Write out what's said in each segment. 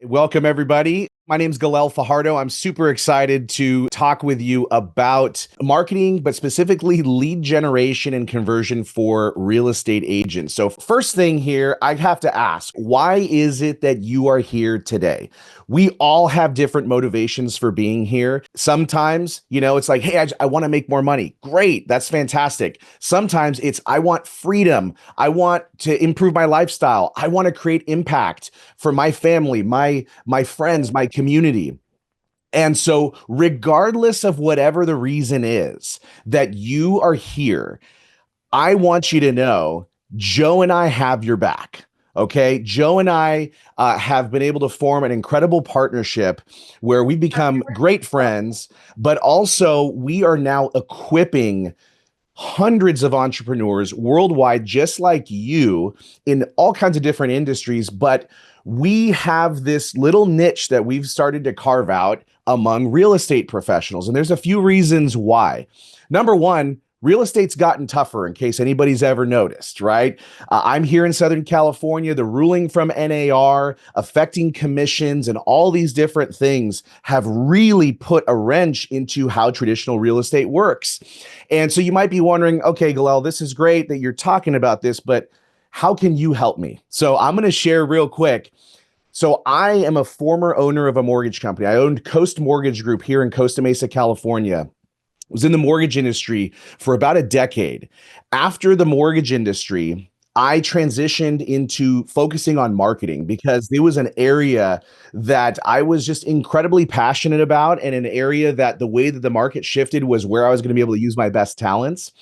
Welcome, everybody. My name is Galel Fajardo. I'm super excited to talk with you about marketing, but specifically lead generation and conversion for real estate agents. So, first thing here, I have to ask, why is it that you are here today? We all have different motivations for being here. Sometimes, it's like, hey, I want to make more money. Great. That's fantastic. Sometimes it's, I want freedom. I want to improve my lifestyle. I want to create impact for my family, my friends, my community. And so, regardless of whatever the reason is that you are here, I want you to know Joe and I have your back. Okay. Joe and I have been able to form an incredible partnership where we become great friends, but also we are now equipping hundreds of entrepreneurs worldwide, just like you, in all kinds of different industries. But we have this little niche that we've started to carve out among real estate professionals. And there's a few reasons why. Number one, real estate's gotten tougher, in case anybody's ever noticed, right? I'm here in Southern California. The ruling from NAR affecting commissions and all these different things have really put a wrench into how traditional real estate works. And so you might be wondering, okay, Galel, this is great that you're talking about this, but how can you help me? So I'm going to share real quick. So I am a former owner of a mortgage company. I owned Coast Mortgage Group here in Costa Mesa, California. Was in the mortgage industry for about a decade. After the mortgage industry, I transitioned into focusing on marketing because it was an area that I was just incredibly passionate about, and an area that the way that the market shifted was where I was going to be able to use my best talents.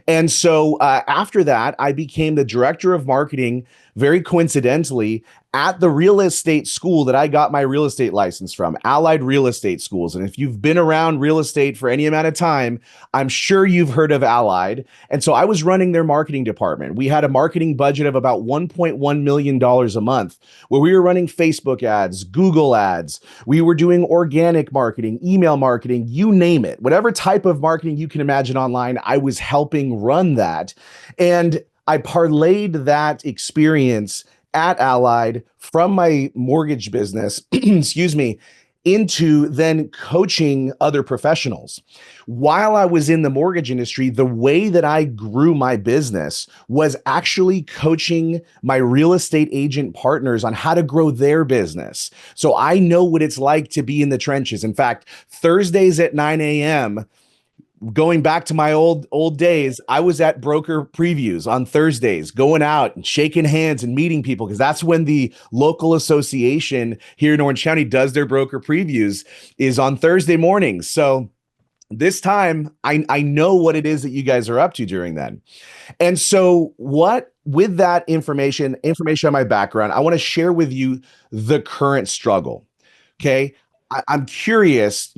And so after that, I became the director of marketing, very coincidentally, at the real estate school that I got my real estate license from, Allied Real Estate Schools. And if you've been around real estate for any amount of time, I'm sure you've heard of Allied. And so I was running their marketing department. We had a marketing budget of about $1.1 million a month, where we were running Facebook ads, Google ads. We were doing organic marketing, email marketing, you name it. Whatever type of marketing you can imagine online, I was helping run that. And I parlayed that experience at Allied from my mortgage business, excuse me, into then coaching other professionals. While I was in the mortgage industry, the way that I grew my business was actually coaching my real estate agent partners on how to grow their business. So I know what it's like to be in the trenches. In fact, Thursdays at 9 a.m., going back to my old days, I was at broker previews on Thursdays, going out and shaking hands and meeting people, because that's when the local association here in Orange County does their broker previews, is on Thursday mornings. So this time I know what it is that you guys are up to during that. And so with that information on my background, I want to share with you the current struggle. Okay. I'm curious,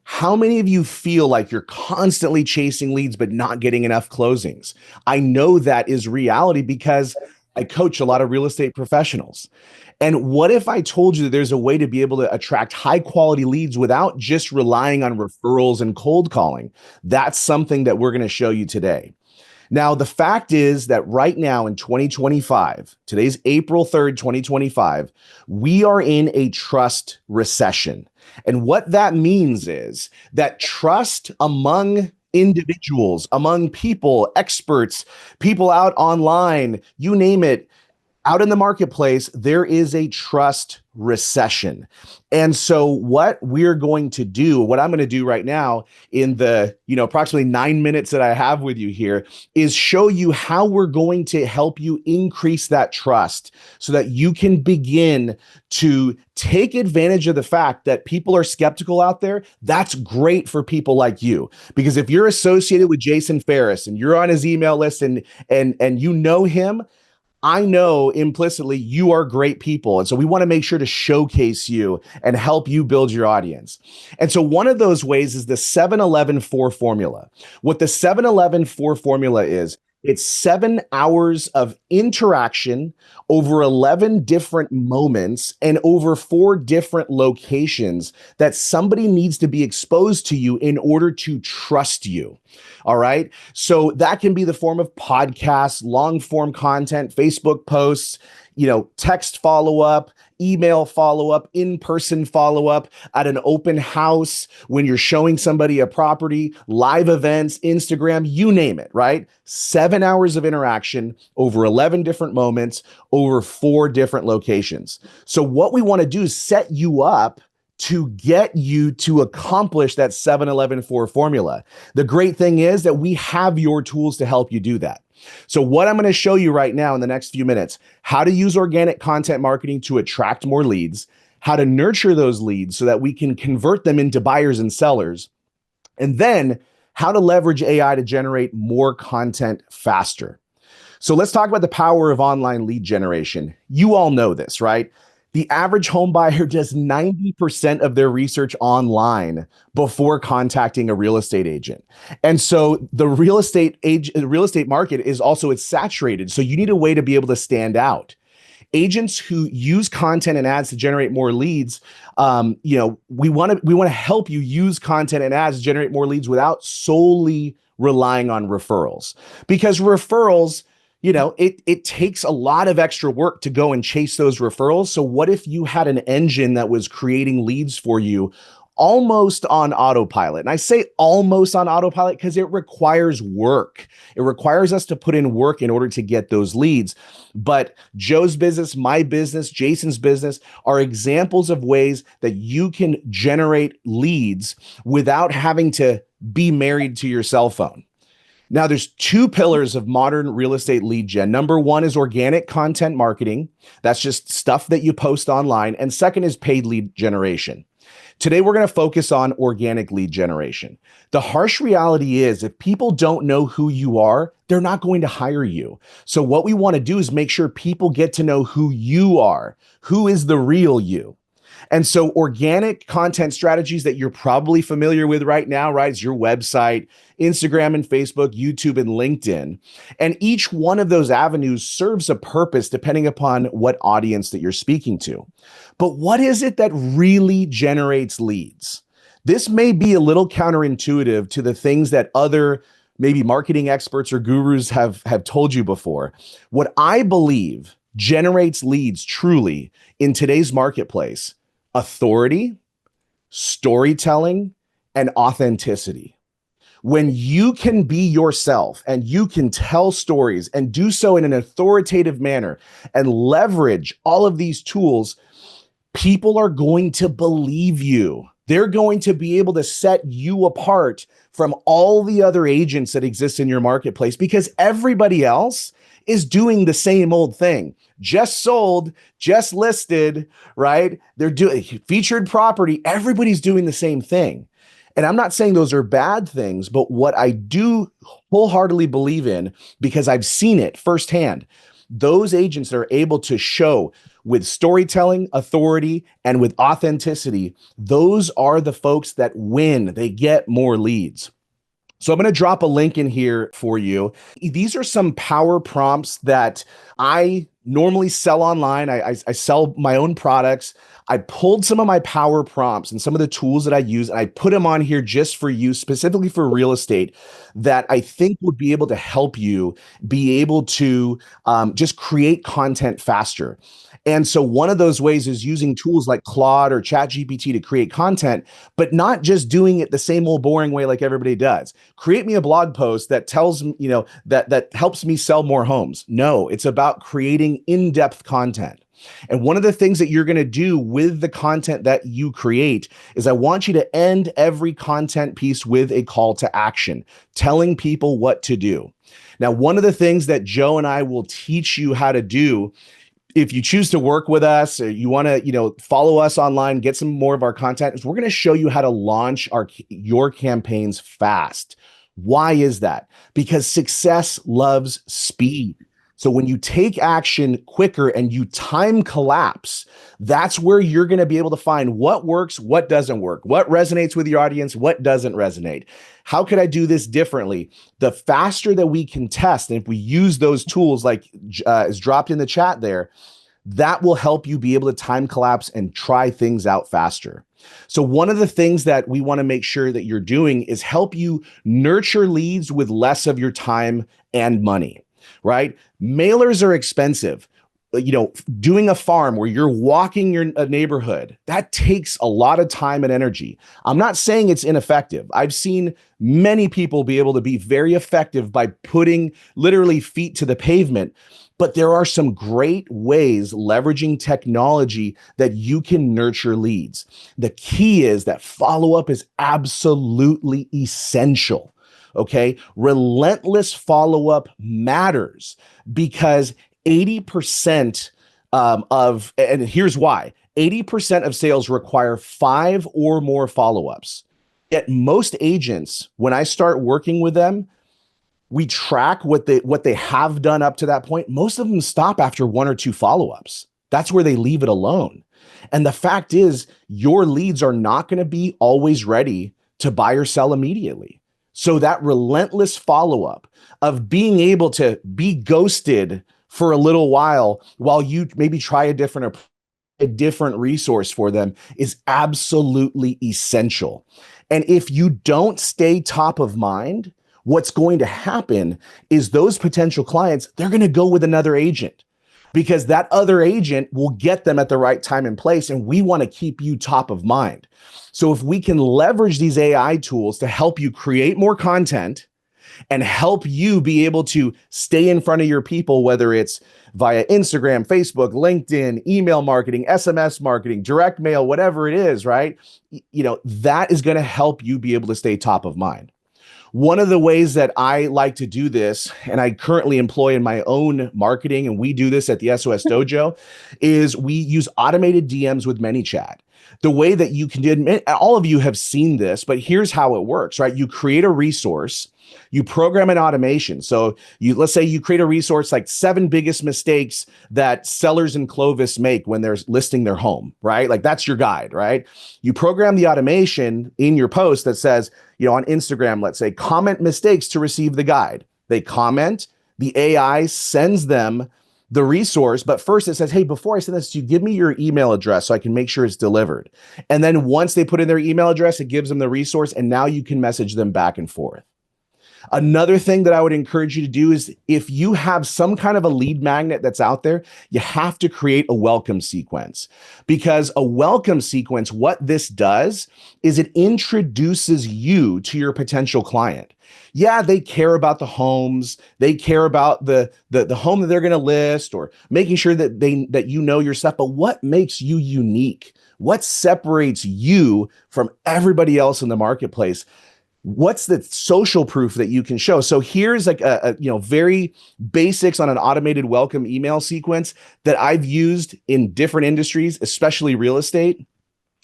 how many of you feel like you're constantly chasing leads but not getting enough closings? I know that is reality because I coach a lot of real estate professionals. And what if I told you that there's a way to be able to attract high quality leads without just relying on referrals and cold calling? That's something that we're going to show you today. Now, the fact is that right now in 2025, today's April 3rd, 2025, we are in a trust recession. And what that means is that trust among individuals, among people, experts, people out online, you name it, out in the marketplace, there is a trust recession. And so what we're going to do, what I'm going to do right now in the, approximately 9 minutes that I have with you here, is show you how we're going to help you increase that trust so that you can begin to take advantage of the fact that people are skeptical out there. That's great for people like you, because if you're associated with Jason Ferris and you're on his email list and you know him, I know implicitly you are great people. And so we want to make sure to showcase you and help you build your audience. And so one of those ways is the 7-11-4 formula. What the 7-11-4 formula is, it's 7 hours of interaction over 11 different moments and over 4 different locations that somebody needs to be exposed to you in order to trust you. All right. So that can be the form of podcasts, long form content, Facebook posts, text follow-up, email follow-up, in-person follow-up at an open house, when you're showing somebody a property, live events, Instagram, you name it, right? 7 hours of interaction over 11 different moments, over 4 different locations. So what we want to do is set you up to get you to accomplish that 7-11-4 formula. The great thing is that we have your tools to help you do that. So what I'm going to show you right now in the next few minutes, how to use organic content marketing to attract more leads, how to nurture those leads so that we can convert them into buyers and sellers, and then how to leverage AI to generate more content faster. So let's talk about the power of online lead generation. You all know this, right? The average home buyer does 90% of their research online before contacting a real estate agent. And so the real estate market is also, it's saturated. So you need a way to be able to stand out. Agents who use content and ads to generate more leads, we want to help you use content and ads to generate more leads without solely relying on referrals, because referrals, it takes a lot of extra work to go and chase those referrals. So what if you had an engine that was creating leads for you almost on autopilot? And I say almost on autopilot because it requires work. It requires us to put in work in order to get those leads. But Joe's business, my business, Jason's business are examples of ways that you can generate leads without having to be married to your cell phone. Now, there's 2 pillars of modern real estate lead gen. Number 1 is organic content marketing. That's just stuff that you post online. And second is paid lead generation. Today, we're going to focus on organic lead generation. The harsh reality is if people don't know who you are, they're not going to hire you. So what we want to do is make sure people get to know who you are, who is the real you. And so organic content strategies that you're probably familiar with right now, right, is your website, Instagram and Facebook, YouTube and LinkedIn. And each one of those avenues serves a purpose depending upon what audience that you're speaking to. But what is it that really generates leads? This may be a little counterintuitive to the things that other maybe marketing experts or gurus have told you before. What I believe generates leads truly in today's marketplace: authority, storytelling, and authenticity. When you can be yourself and you can tell stories and do so in an authoritative manner and leverage all of these tools, people are going to believe you. They're going to be able to set you apart from all the other agents that exist in your marketplace, because everybody else is doing the same old thing. Just sold, just listed, right? They're doing featured property. Everybody's doing the same thing. And I'm not saying those are bad things, but what I do wholeheartedly believe in, because I've seen it firsthand, those agents that are able to show with storytelling, authority, and with authenticity, those are the folks that win. They get more leads. So I'm going to drop a link in here for you. These are some power prompts that I normally sell online. I sell my own products. I pulled some of my power prompts and some of the tools that I use, and I put them on here just for you, specifically for real estate, that I think would be able to help you be able to just create content faster. And so one of those ways is using tools like Claude or ChatGPT to create content, but not just doing it the same old boring way like everybody does. Create me a blog post that tells me, that helps me sell more homes. No, it's about creating in-depth content. And one of the things that you're going to do with the content that you create is I want you to end every content piece with a call to action, telling people what to do. Now, one of the things that Joe and I will teach you how to do, if you choose to work with us or you want to, follow us online, get some more of our content, is we're going to show you how to launch your campaigns fast. Why is that? Because success loves speed. So when you take action quicker and you time collapse, that's where you're going to be able to find what works, what doesn't work, what resonates with your audience, what doesn't resonate. How could I do this differently? The faster that we can test, and if we use those tools like is dropped in the chat there, that will help you be able to time collapse and try things out faster. So one of the things that we want to make sure that you're doing is help you nurture leads with less of your time and money, right? Mailers are expensive. doing a farm where you're walking your neighborhood, that takes a lot of time and energy. I'm not saying it's ineffective. I've seen many people be able to be very effective by putting literally feet to the pavement. But there are some great ways leveraging technology that you can nurture leads. The key is that follow-up is absolutely essential. Okay. Relentless follow-up matters because 80% and here's why 80% of sales require 5 or more follow-ups. Yet most agents, when I start working with them, we track what they have done up to that point. Most of them stop after 1 or 2 follow-ups. That's where they leave it alone. And the fact is, your leads are not going to be always ready to buy or sell immediately. So that relentless follow-up of being able to be ghosted for a little while you maybe try a different resource for them is absolutely essential. And if you don't stay top of mind, what's going to happen is those potential clients, they're going to go with another agent because that other agent will get them at the right time and place. And we want to keep you top of mind. So if we can leverage these AI tools to help you create more content and help you be able to stay in front of your people, whether it's via Instagram, Facebook, LinkedIn, email marketing, SMS marketing, direct mail, whatever it is, right? That is going to help you be able to stay top of mind. One of the ways that I like to do this, and I currently employ in my own marketing, and we do this at the SOS Dojo, is we use automated DMs with ManyChat. The way that you can do, all of you have seen this, but here's how it works, right? You create a resource, you program an automation. So let's say you create a resource like 7 biggest mistakes that sellers in Clovis make when they're listing their home, right? Like that's your guide, right? You program the automation in your post that says, on Instagram, let's say, comment mistakes to receive the guide. They comment, the AI sends them the resource, but first it says, hey, before I send this to you, give me your email address so I can make sure it's delivered. And then once they put in their email address, it gives them the resource, and now you can message them back and forth. Another thing that I would encourage you to do is if you have some kind of a lead magnet that's out there, you have to create a welcome sequence, because a welcome sequence, what this does is it introduces you to your potential client. Yeah, they care about the homes. They care about the home that they're going to list or making sure that you know your stuff. But what makes you unique? What separates you from everybody else in the marketplace? What's the social proof that you can show? So here's like a very basics on an automated welcome email sequence that I've used in different industries, especially real estate.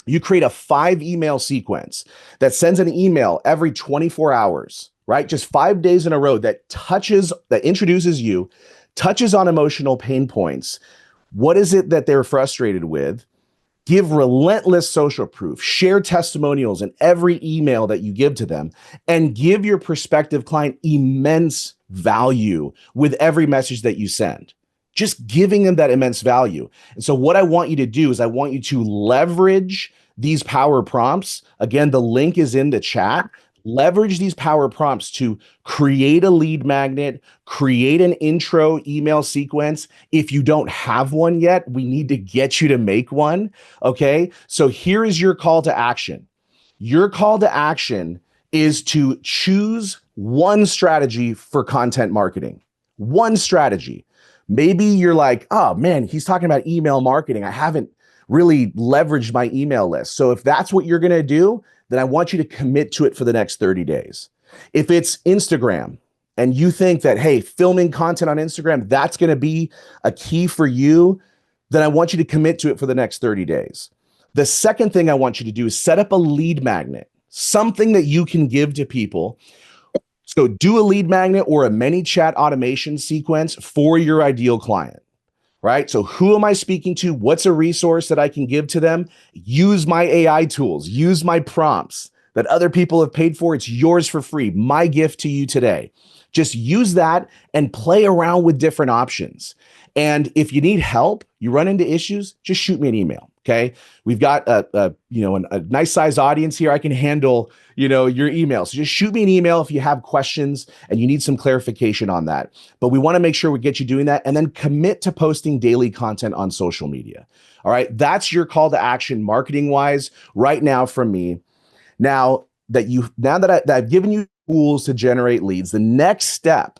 You create a 5 email sequence that sends an email every 24 hours, right? Just 5 days in a row that introduces you, touches on emotional pain points. What is it that they're frustrated with? Give relentless social proof, share testimonials in every email that you give to them, and give your prospective client immense value with every message that you send. Just giving them that immense value. And so what I want you to do is I want you to leverage these power prompts. Again, the link is in the chat. Leverage these power prompts to create a lead magnet, create an intro email sequence. If you don't have one yet, we need to get you to make one. Okay. So here is your call to action. Your call to action is to choose one strategy for content marketing. One strategy. Maybe you're like, oh man, he's talking about email marketing. I haven't really leveraged my email list. So if that's what you're going to do, then I want you to commit to it for the next 30 days. If it's Instagram and you think that, hey, filming content on Instagram, that's going to be a key for you, then I want you to commit to it for the next 30 days. The second thing I want you to do is set up a lead magnet, something that you can give to people. So do a lead magnet or a ManyChat automation sequence for your ideal client. Right? So who am I speaking to? What's a resource that I can give to them? Use my AI tools, use my prompts that other people have paid for. It's yours for free. My gift to you today. Just use that and play around with different options. And if you need help, you run into issues, just shoot me an email. Okay. We've got a nice sized audience here. I can handle, your email. So just shoot me an email if you have questions and you need some clarification on that. But we want to make sure we get you doing that, and then commit to posting daily content on social media. All right. That's your call to action marketing wise right now from me. Now that I've given you tools to generate leads, the next step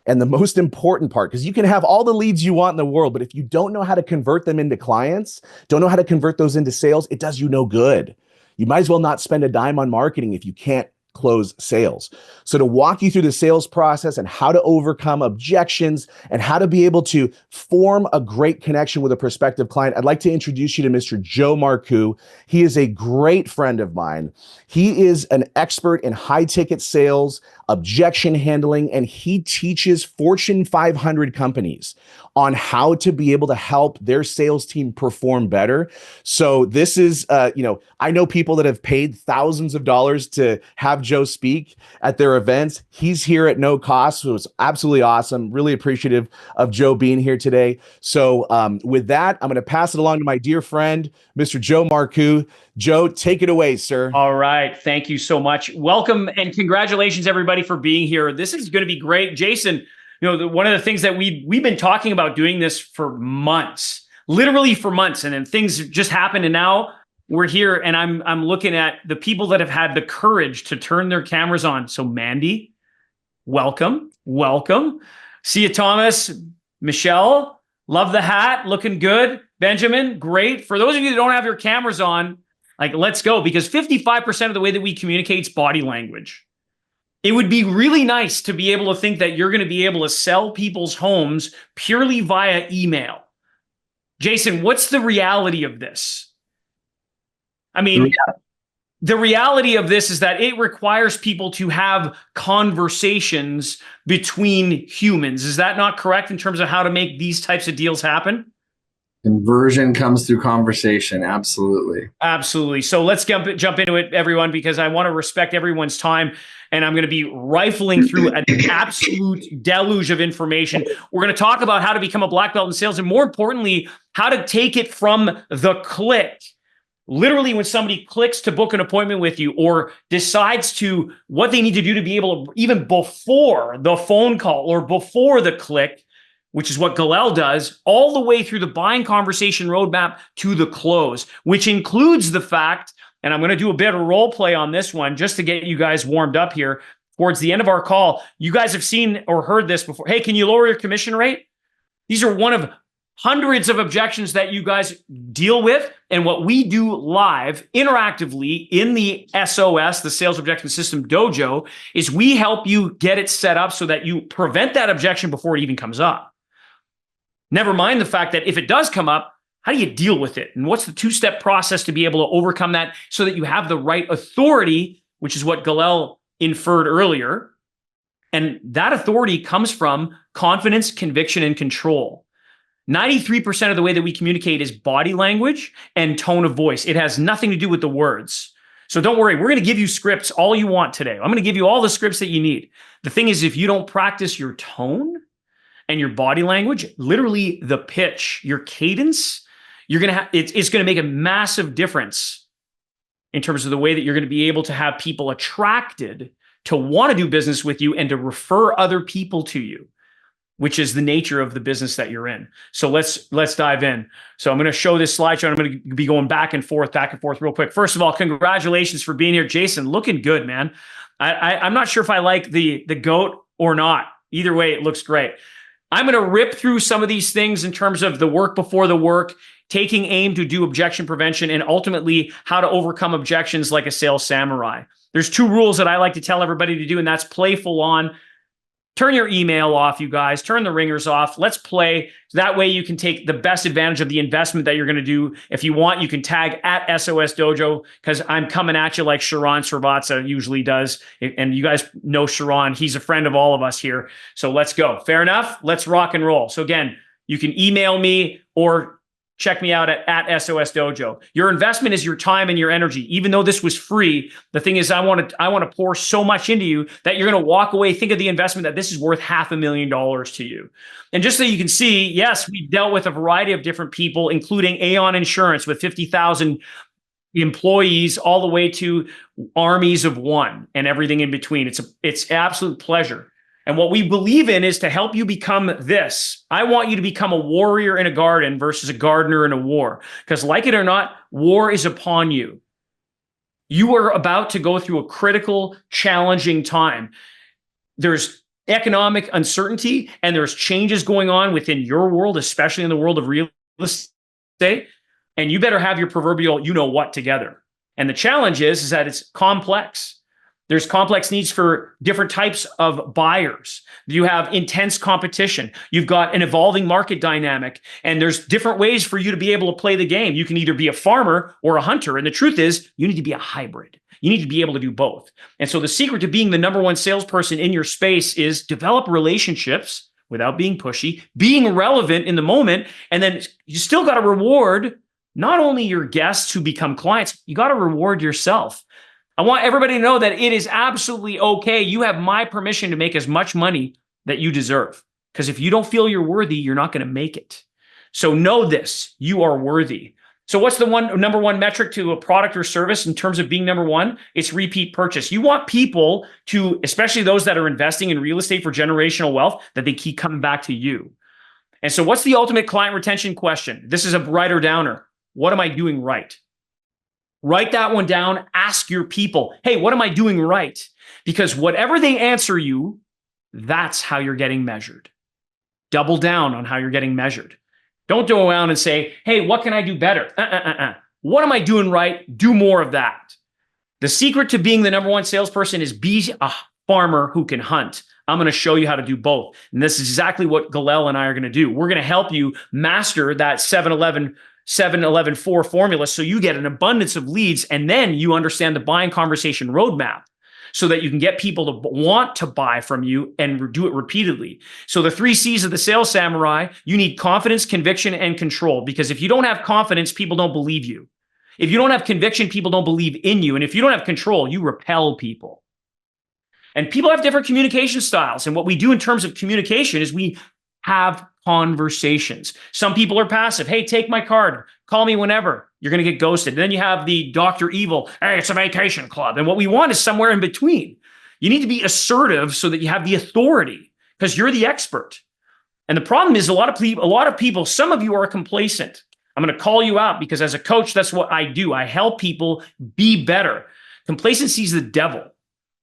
and the most important part, because you can have all the leads you want in the world, but if you don't know how to convert them into clients, don't know how to convert those into sales, it does you no good. You might as well not spend a dime on marketing if you can't close sales. So to walk you through the sales process and how to overcome objections and how to be able to form a great connection with a prospective client, I'd like to introduce you to Mr. Joe Marcoux. He is a great friend of mine. He is an expert in high ticket sales, objection handling, and he teaches Fortune 500 companies on how to be able to help their sales team perform better. So this is, I know people that have paid thousands of dollars to have Joe speak at their events. He's here at no cost. So it's absolutely awesome. Really appreciative of Joe being here today. So with that, I'm going to pass it along to my dear friend, Mr. Joe Marcoux. Joe, take it away, sir. All right. Thank you so much. Welcome and congratulations, everybody, for being here. This is going to be great. Jason, one of the things that we've been talking about doing this for months, literally for months, and then things just happened, and now we're here, and I'm looking at the people that have had the courage to turn their cameras on. So Mandy, welcome. See you, Thomas, Michelle, love the hat, looking good. Benjamin, great. For those of you that don't have your cameras on, let's go, because 55% of the way that we communicate is body language. It would be really nice to be able to think that you're going to be able to sell people's homes purely via email. Jason, what's the reality of this? I mean, the reality of this is that it requires people to have conversations between humans. Is that not correct in terms of how to make these types of deals happen? Conversion comes through conversation. Absolutely. Absolutely. So let's jump into it, everyone, because I want to respect everyone's time. And I'm going to be rifling through an absolute deluge of information. We're going to talk about how to become a black belt in sales, and more importantly, how to take it from the click. Literally, when somebody clicks to book an appointment with you or decides to what they need to do to be able to, even before the phone call or before the click, which is what Galel does, all the way through the buying conversation roadmap to the close, which includes the fact, and I'm going to do a bit of role play on this one just to get you guys warmed up here. Towards the end of our call, you guys have seen or heard this before. Hey, can you lower your commission rate? These are one of hundreds of objections that you guys deal with. And what we do live, interactively in the SOS, the Sales Objection System Dojo, is we help you get it set up so that you prevent that objection before it even comes up. Never mind the fact that if it does come up, how do you deal with it? And what's the two-step process to be able to overcome that so that you have the right authority, which is what Galel inferred earlier. And that authority comes from confidence, conviction, and control. 93% of the way that we communicate is body language and tone of voice. It has nothing to do with the words. So don't worry, we're going to give you scripts all you want today. I'm going to give you all the scripts that you need. The thing is, if you don't practice your tone and your body language, literally the pitch, your cadence, you're going to have, it's going to make a massive difference in terms of the way that you're going to be able to have people attracted to want to do business with you and to refer other people to you, which is the nature of the business that you're in. So let's dive in. So I'm going to show this slideshow. I'm going to be going back and forth real quick. First of all, congratulations for being here. Jason, looking good, man. I'm not sure if I like the goat or not. Either way, it looks great. I'm going to rip through some of these things in terms of the work before the work, taking aim to do objection prevention, and ultimately how to overcome objections like a sales samurai. There's two rules that I like to tell everybody to do, and that's play full on. Turn your email off, you guys. Turn the ringers off. Let's play. That way you can take the best advantage of the investment that you're going to do. If you want, you can tag at SOS Dojo because I'm coming at you like Sharon Srivatsa usually does. And you guys know Sharon. He's a friend of all of us here. So let's go. Fair enough? Let's rock and roll. So again, you can email me or check me out at SOS Dojo. Your investment is your time and your energy. Even though this was free, the thing is I want to pour so much into you that you're going to walk away, think of the investment that this is worth $500,000 to you. And just so you can see, yes, we've dealt with a variety of different people, including Aon Insurance with 50,000 employees, all the way to armies of one and everything in between. It's absolute pleasure. And what we believe in is to help you become this. I want you to become a warrior in a garden versus a gardener in a war. Because like it or not, war is upon you. You are about to go through a critical, challenging time. There's economic uncertainty and there's changes going on within your world, especially in the world of real estate. And you better have your proverbial you-know-what together. And the challenge is that it's complex. There's complex needs for different types of buyers. You have intense competition. You've got an evolving market dynamic, and there's different ways for you to be able to play the game. You can either be a farmer or a hunter. And the truth is, you need to be a hybrid. You need to be able to do both. And so the secret to being the number one salesperson in your space is develop relationships without being pushy, being relevant in the moment. And then you still got to reward not only your guests who become clients, you got to reward yourself. I want everybody to know that it is absolutely okay. You have my permission to make as much money that you deserve. Because if you don't feel you're worthy, you're not going to make it. So know this, you are worthy. So what's the number one metric to a product or service in terms of being number one? It's repeat purchase. You want people to, especially those that are investing in real estate for generational wealth, that they keep coming back to you. And so what's the ultimate client retention question? This is a writer downer. What am I doing right? Write that one down. Ask your people, hey, what am I doing right? Because whatever they answer you, that's how you're getting measured. Double down on how you're getting measured. Don't go around and say, hey, what can I do better? What am I doing right? Do more of that. The secret to being the number one salesperson is be a farmer who can hunt. I'm going to show you how to do both. And this is exactly what Galel and I are going to do. We're going to help you master that 7-11-4 formula so you get an abundance of leads, and then you understand the buying conversation roadmap so that you can get people to want to buy from you and do it repeatedly. So the 3 C's of the sales samurai, you need confidence, conviction, and control. Because if you don't have confidence, people don't believe you. If you don't have conviction, people don't believe in you. And if you don't have control, you repel people. And people have different communication styles. And what we do in terms of communication is we have conversations. Some people are passive. Hey, take my card. Call me whenever. You're going to get ghosted. And then you have the Dr. Evil. Hey, it's a vacation club. And what we want is somewhere in between. You need to be assertive so that you have the authority because you're the expert. And the problem is a lot of people, some of you are complacent. I'm going to call you out because as a coach, that's what I do. I help people be better. Complacency is the devil.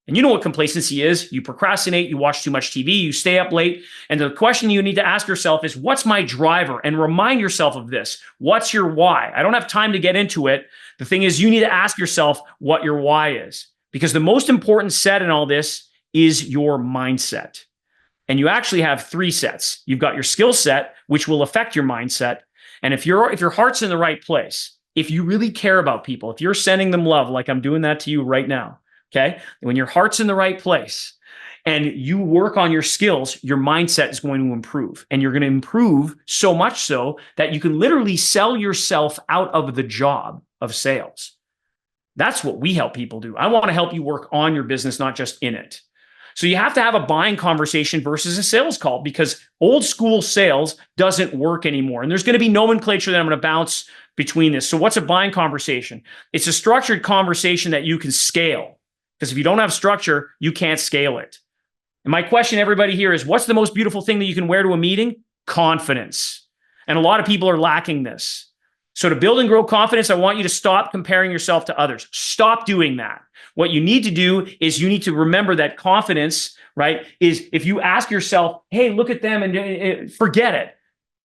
And you know what complacency is. You procrastinate, you watch too much TV, you stay up late. And the question you need to ask yourself is, what's my driver? And remind yourself of this. What's your why? I don't have time to get into it. The thing is, you need to ask yourself what your why is. Because the most important set in all this is your mindset. And you actually have 3 sets. You've got your skill set, which will affect your mindset. And if your heart's in the right place, if you really care about people, if you're sending them love, like I'm doing that to you right now, okay? When your heart's in the right place and you work on your skills, your mindset is going to improve. And you're going to improve so much so that you can literally sell yourself out of the job of sales. That's what we help people do. I want to help you work on your business, not just in it. So you have to have a buying conversation versus a sales call because old school sales doesn't work anymore. And there's going to be nomenclature that I'm going to bounce between this. So what's a buying conversation? It's a structured conversation that you can scale. Because if you don't have structure, you can't scale it. And my question to everybody here is, what's the most beautiful thing that you can wear to a meeting? Confidence. And a lot of people are lacking this. So to build and grow confidence, I want you to stop comparing yourself to others. Stop doing that. What you need to do is you need to remember that confidence, right, is if you ask yourself, hey, look at them and forget it.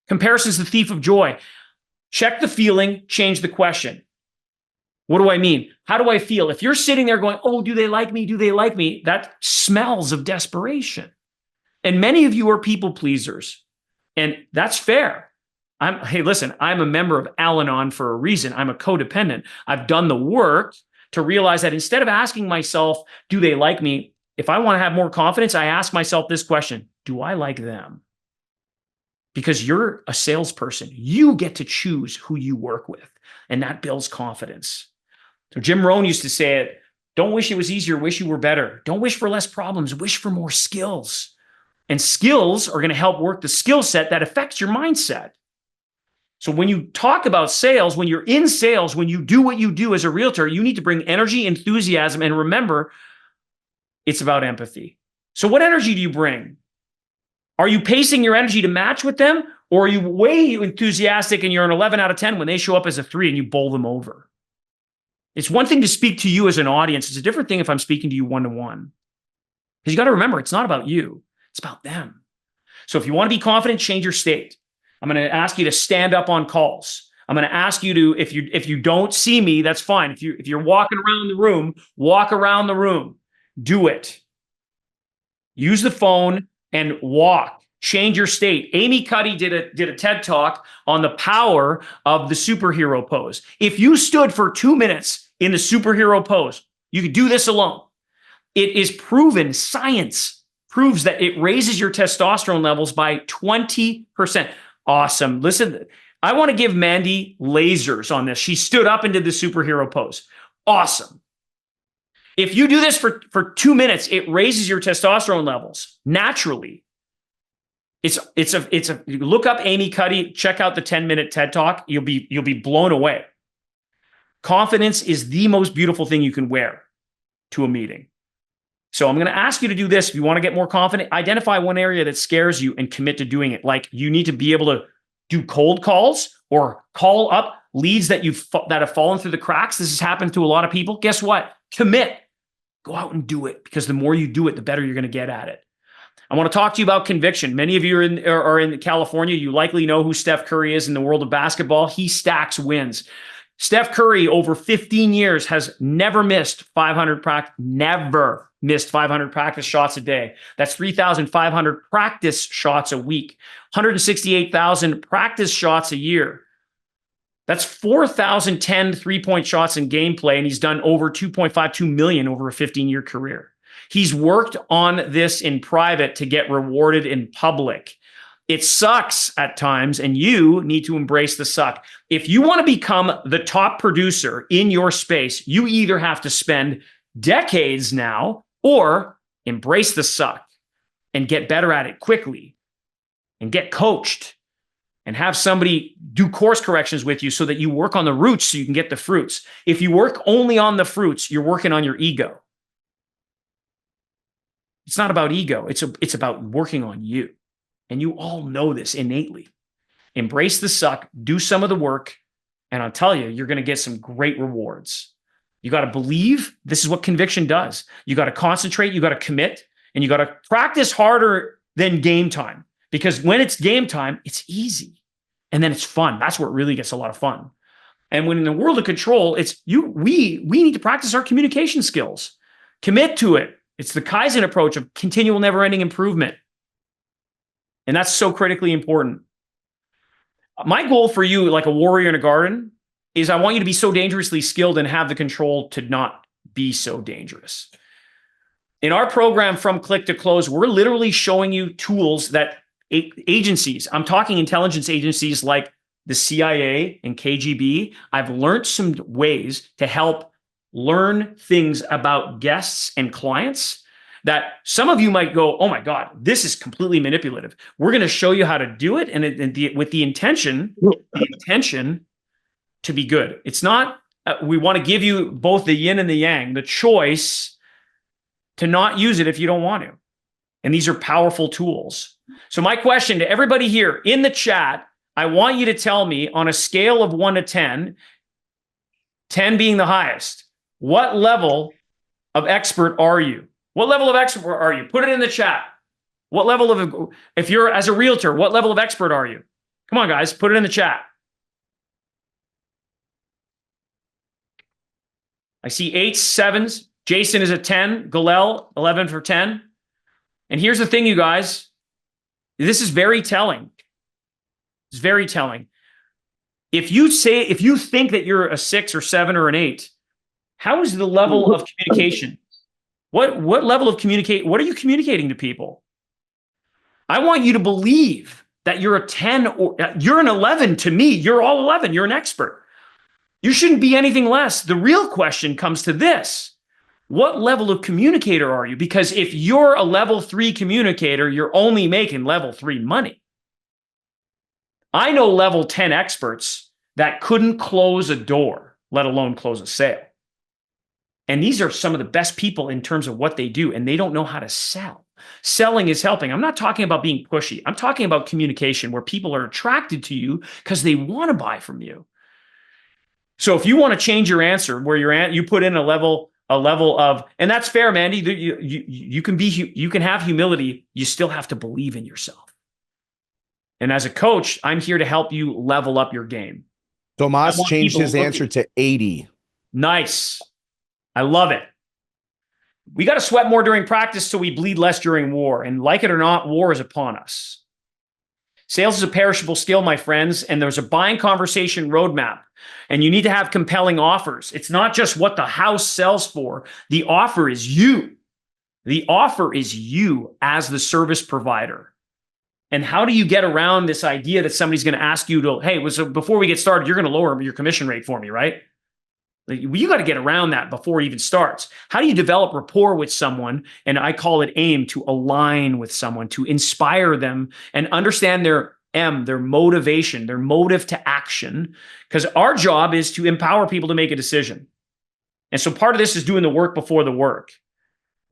Comparison is the thief of joy. Check the feeling, change the question. What do I mean? How do I feel? If you're sitting there going, oh, do they like me? Do they like me? That smells of desperation. And many of you are people pleasers. And that's fair. Hey, listen, I'm a member of Al-Anon for a reason. I'm a codependent. I've done the work to realize that instead of asking myself, do they like me? If I want to have more confidence, I ask myself this question, do I like them? because you're a salesperson. You get to choose who you work with, and that builds confidence. So Jim Rohn used to say it, don't wish it was easier, wish you were better. Don't wish for less problems, wish for more skills. And skills are going to help work the skill set that affects your mindset. So when you talk about sales, when you're in sales, when you do what you do as a realtor, you need to bring energy, enthusiasm, and remember, it's about empathy. So what energy do you bring? Are you pacing your energy to match with them? Or are you way enthusiastic and you're an 11 out of 10 when they show up as a 3 and you bowl them over? It's one thing to speak to you as an audience. It's a different thing if I'm speaking to you one-to-one. Because you got to remember, it's not about you. It's about them. So if you want to be confident, change your state. I'm going to ask you to stand up on calls. I'm going to ask you to, if you don't see me, that's fine. If you're walking around the room, walk around the room. Do it. Use the phone and walk. Change your state. Amy Cuddy did a TED Talk on the power of the superhero pose. If you stood for 2 minutes in the superhero pose, you could do this alone. It is proven, science proves that it raises your testosterone levels by 20%. Awesome. Listen, I want to give Mandy lasers on this. She stood up and did the superhero pose. Awesome. If you do this for 2 minutes, it raises your testosterone levels naturally. You look up Amy Cuddy, check out the 10-minute TED Talk. You'll be blown away. Confidence is the most beautiful thing you can wear to a meeting. So I'm going to ask you to do this. If you want to get more confident, identify one area that scares you and commit to doing it. Like you need to be able to do cold calls or call up leads that have fallen through the cracks. This has happened to a lot of people. Guess what? Commit. Go out and do it, because the more you do it, the better you're going to get at it. I want to talk to you about conviction. Many of you are in California. You likely know who Steph Curry is in the world of basketball. He stacks wins. Steph Curry, over 15 years, has never missed 500 practice shots a day. That's 3,500 practice shots a week, 168,000 practice shots a year. That's 4,010 three-point shots in gameplay, and he's done over 2.52 million over a 15-year career. He's worked on this in private to get rewarded in public. It sucks at times, and you need to embrace the suck. If you want to become the top producer in your space, you either have to spend decades now or embrace the suck and get better at it quickly and get coached and have somebody do course corrections with you so that you work on the roots so you can get the fruits. If you work only on the fruits, you're working on your ego. It's not about ego. It's about working on you. And you all know this innately. Embrace the suck, do some of the work, and I'll tell you, you're going to get some great rewards. You got to believe. This is what conviction does. You got to concentrate, you got to commit, and you got to practice harder than game time. Because when it's game time, it's easy. And then it's fun. That's where it really gets a lot of fun. And when in the world of control, we need to practice our communication skills. Commit to it. It's the Kaizen approach of continual never-ending improvement. And that's so critically important. My goal for you, like a warrior in a garden, is I want you to be so dangerously skilled and have the control to not be so dangerous. In our program, From Click to Close, we're literally showing you tools that agencies, I'm talking intelligence agencies like the CIA and KGB, I've learned some ways to help learn things about guests and clients that some of you might go, oh my God, this is completely manipulative. We're going to show you how to do it, and with the intention to be good. It's not, we want to give you both the yin and the yang, the choice to not use it if you don't want to. And these are powerful tools. So my question to everybody here in the chat, I want you to tell me on a scale of 1 to 10, 10 being the highest, what level of expert are you? What level of expert are you? Put it in the chat. What level of, if you're as a realtor, what level of expert are you? Come on, guys, put it in the chat. I see 8s, 7s. Jason is a 10. Galel, 11 for 10. And here's the thing, you guys. This is very telling. It's very telling. If you think that you're a 6 or 7 or an 8, how is the level of communication? What level of what are you communicating to people? I want you to believe that you're a 10 or you're an 11 to me. You're all 11. You're an expert. You shouldn't be anything less. The real question comes to this. What level of communicator are you? Because if you're a level 3 communicator, you're only making level 3 money. I know level 10 experts that couldn't close a door, let alone close a sale. And these are some of the best people in terms of what they do, and they don't know how to sell. Selling is helping. I'm not talking about being pushy. I'm talking about communication where people are attracted to you because they want to buy from you. So if you want to change your answer where you're at, you put in a level of, and that's fair, Mandy. You can have humility. You still have to believe in yourself. And as a coach, I'm here to help you level up your game. Tomas changed his answer to 80. Nice. I love it. We got to sweat more during practice so we bleed less during war. And like it or not, war is upon us. Sales is a perishable skill, my friends, and there's a buying conversation roadmap. And you need to have compelling offers. It's not just what the house sells for. The offer is you. The offer is you as the service provider. And how do you get around this idea that somebody's going to ask you to, hey, so before we get started, you're going to lower your commission rate for me, right? You got to get around that before it even starts. How do you develop rapport with someone? And I call it AIM, to align with someone, to inspire them and understand their their motivation, their motive to action. Because our job is to empower people to make a decision. And so part of this is doing the work before the work,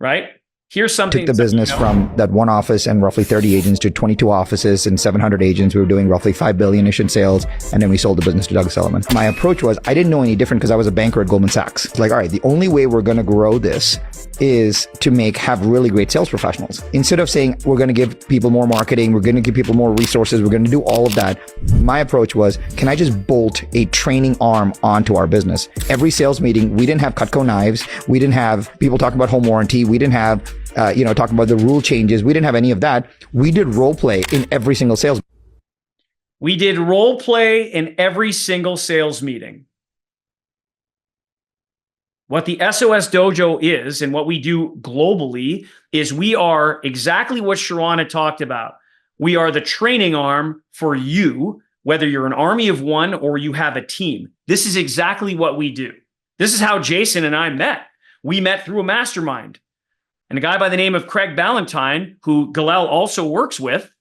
right? Here's something. Took the business from that one office and roughly 30 agents to 22 offices and 700 agents. We were doing roughly $5 billion-ish in sales. And then we sold the business to Doug Sullivan. My approach was, I didn't know any different because I was a banker at Goldman Sachs. It's like, all right, the only way we're going to grow this is to have really great sales professionals. Instead of saying, we're going to give people more marketing, we're going to give people more resources, we're going to do all of that. My approach was, can I just bolt a training arm onto our business? Every sales meeting, we didn't have Cutco knives. We didn't have people talking about home warranty. We didn't have talking about the rule changes. We didn't have any of that. We did role play in every single sales. We did role play in every single sales meeting. What the SOS Dojo is, and what we do globally, is we are exactly what Sharon had talked about. We are the training arm for you, whether you're an army of one or you have a team. This is exactly what we do. This is how Jason and I met. We met through a mastermind. And a guy by the name of Craig Ballantyne, who Galel also works with,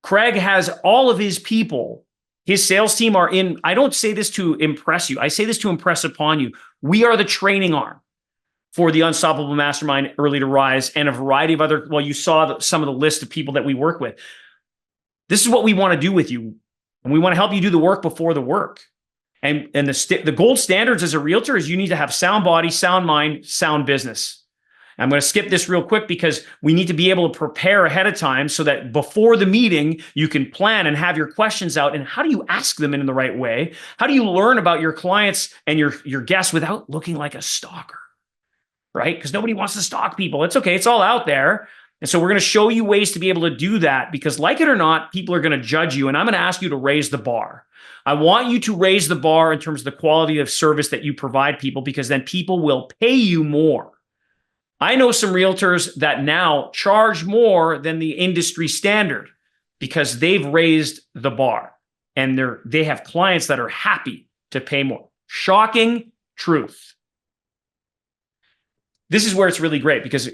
Craig has all of his people. His sales team are in, I don't say this to impress you. I say this to impress upon you. We are the training arm for the Unstoppable Mastermind, Early to Rise, and a variety of other, well, you saw some of the list of people that we work with. This is what we want to do with you. And we want to help you do the work before the work. And the gold standards as a realtor is you need to have sound body, sound mind, sound business. I'm going to skip this real quick because we need to be able to prepare ahead of time so that before the meeting, you can plan and have your questions out. And how do you ask them in the right way? How do you learn about your clients and your guests without looking like a stalker, right? Because nobody wants to stalk people. It's okay. It's all out there. And so we're going to show you ways to be able to do that because, like it or not, people are going to judge you. And I'm going to ask you to raise the bar. I want you to raise the bar in terms of the quality of service that you provide people, because then people will pay you more. I know some realtors that now charge more than the industry standard because they've raised the bar and they have clients that are happy to pay more. Shocking truth. This is where it's really great because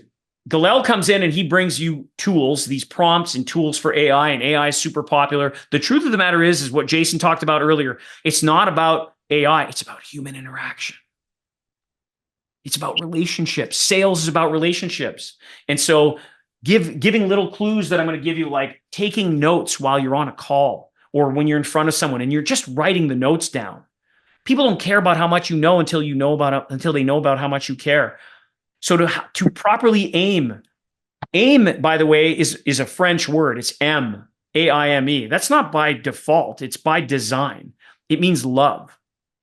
Galel comes in and he brings you tools, these prompts and tools for AI, and AI is super popular. The truth of the matter is what Jason talked about earlier. It's not about AI, it's about human interaction. It's about relationships. Sales is about relationships. And so giving little clues that I'm going to give you, like taking notes while you're on a call or when you're in front of someone and you're just writing the notes down. People don't care about how much you know until they know about how much you care. So to properly aim, by the way, is a French word. It's M, A-I-M-E. That's not by default. It's by design. It means love.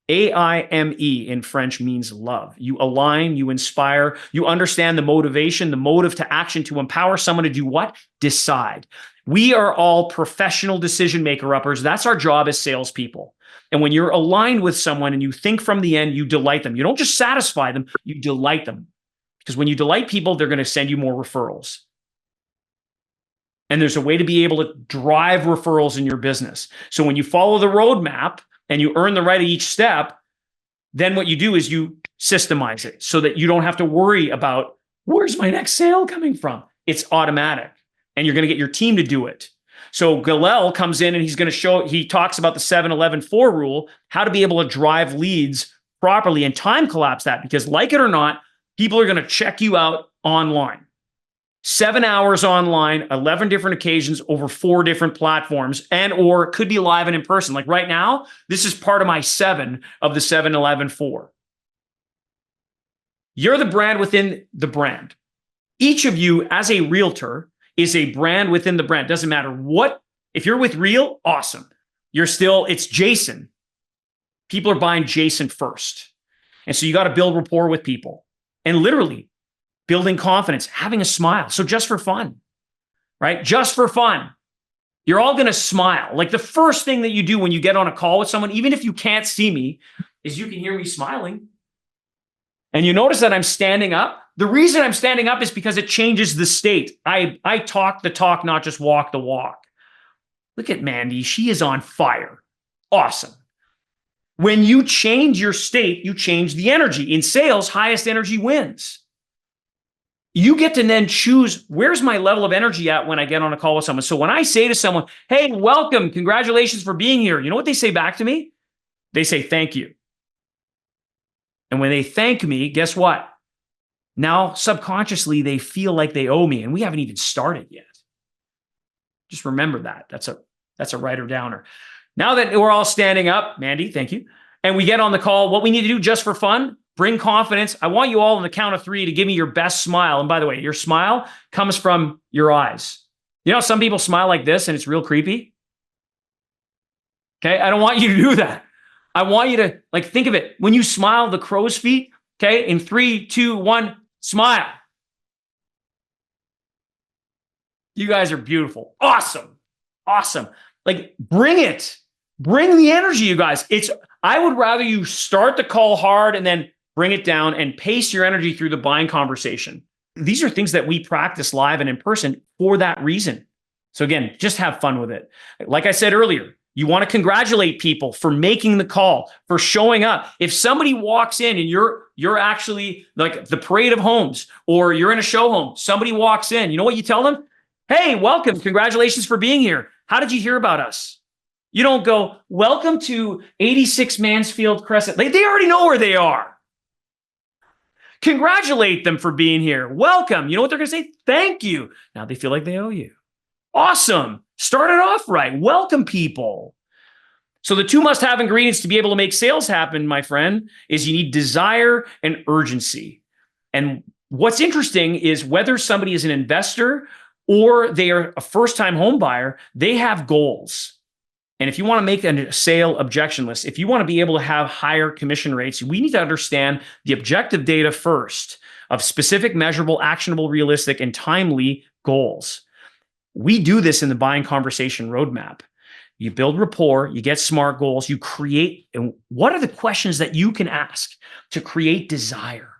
A-I-M-E in French means love. You align, you inspire, you understand the motivation, the motive to action to empower someone to do what? Decide. We are all professional decision maker-uppers. That's our job as salespeople. And when you're aligned with someone and you think from the end, you delight them. You don't just satisfy them, you delight them. Because when you delight people, they're going to send you more referrals. And there's a way to be able to drive referrals in your business. So when you follow the roadmap and you earn the right of each step, then what you do is you systemize it so that you don't have to worry about where's my next sale coming from. It's automatic, and you're going to get your team to do it. So Galel comes in and he talks about the 7-11-4 rule, how to be able to drive leads properly and time collapse that, because like it or not, people are going to check you out online. 7 hours online, 11 different occasions over 4 different platforms, and or it could be live and in person. Like right now, this is part of my 7 of the 7-11-4. You're the brand within the brand. Each of you as a realtor is a brand within the brand. Doesn't matter what, if you're with Real, awesome. It's Jason. People are buying Jason first. And so you got to build rapport with people. And literally, building confidence, having a smile. So just for fun, right? Just for fun. You're all going to smile. Like the first thing that you do when you get on a call with someone, even if you can't see me, is you can hear me smiling. And you notice that I'm standing up. The reason I'm standing up is because it changes the state. I talk the talk, not just walk the walk. Look at Mandy. She is on fire. Awesome. When you change your state, you change the energy. In sales, highest energy wins. You get to then choose, where's my level of energy at when I get on a call with someone? So when I say to someone, hey, welcome, congratulations for being here, you know what they say back to me? They say, thank you. And when they thank me, guess what? Now, subconsciously, they feel like they owe me, and we haven't even started yet. Just remember that. That's a writer downer. Now that we're all standing up, Mandy, thank you, and we get on the call, what we need to do just for fun, bring confidence. I want you all on the count of 3 to give me your best smile. And by the way, your smile comes from your eyes. You know, some people smile like this and it's real creepy. Okay. I don't want you to do that. I want you to think of it. When you smile, the crow's feet, okay, in 3, 2, 1, smile. You guys are beautiful. Awesome. Awesome. Bring it. Bring the energy, you guys. I would rather you start the call hard and then bring it down and pace your energy through the buying conversation. These are things that we practice live and in person for that reason. So again, just have fun with it. Like I said earlier, you want to congratulate people for making the call, for showing up. If somebody walks in and you're actually like the parade of homes, or you're in a show home, somebody walks in, you know what you tell them? Hey, welcome. Congratulations for being here. How did you hear about us? You don't go, welcome to 86 Mansfield Crescent. They already know where they are. Congratulate them for being here. Welcome. You know what they're going to say? Thank you. Now they feel like they owe you. Awesome. Start it off right. Welcome people. So the 2 must-have ingredients to be able to make sales happen, my friend, is you need desire and urgency. And what's interesting is whether somebody is an investor or they are a first-time home buyer, they have goals. And if you want to make a sale objection list, if you want to be able to have higher commission rates, we need to understand the objective data first of specific, measurable, actionable, realistic, and timely goals. We do this in the buying conversation roadmap. You build rapport, you get SMART goals, you create, and what are the questions that you can ask to create desire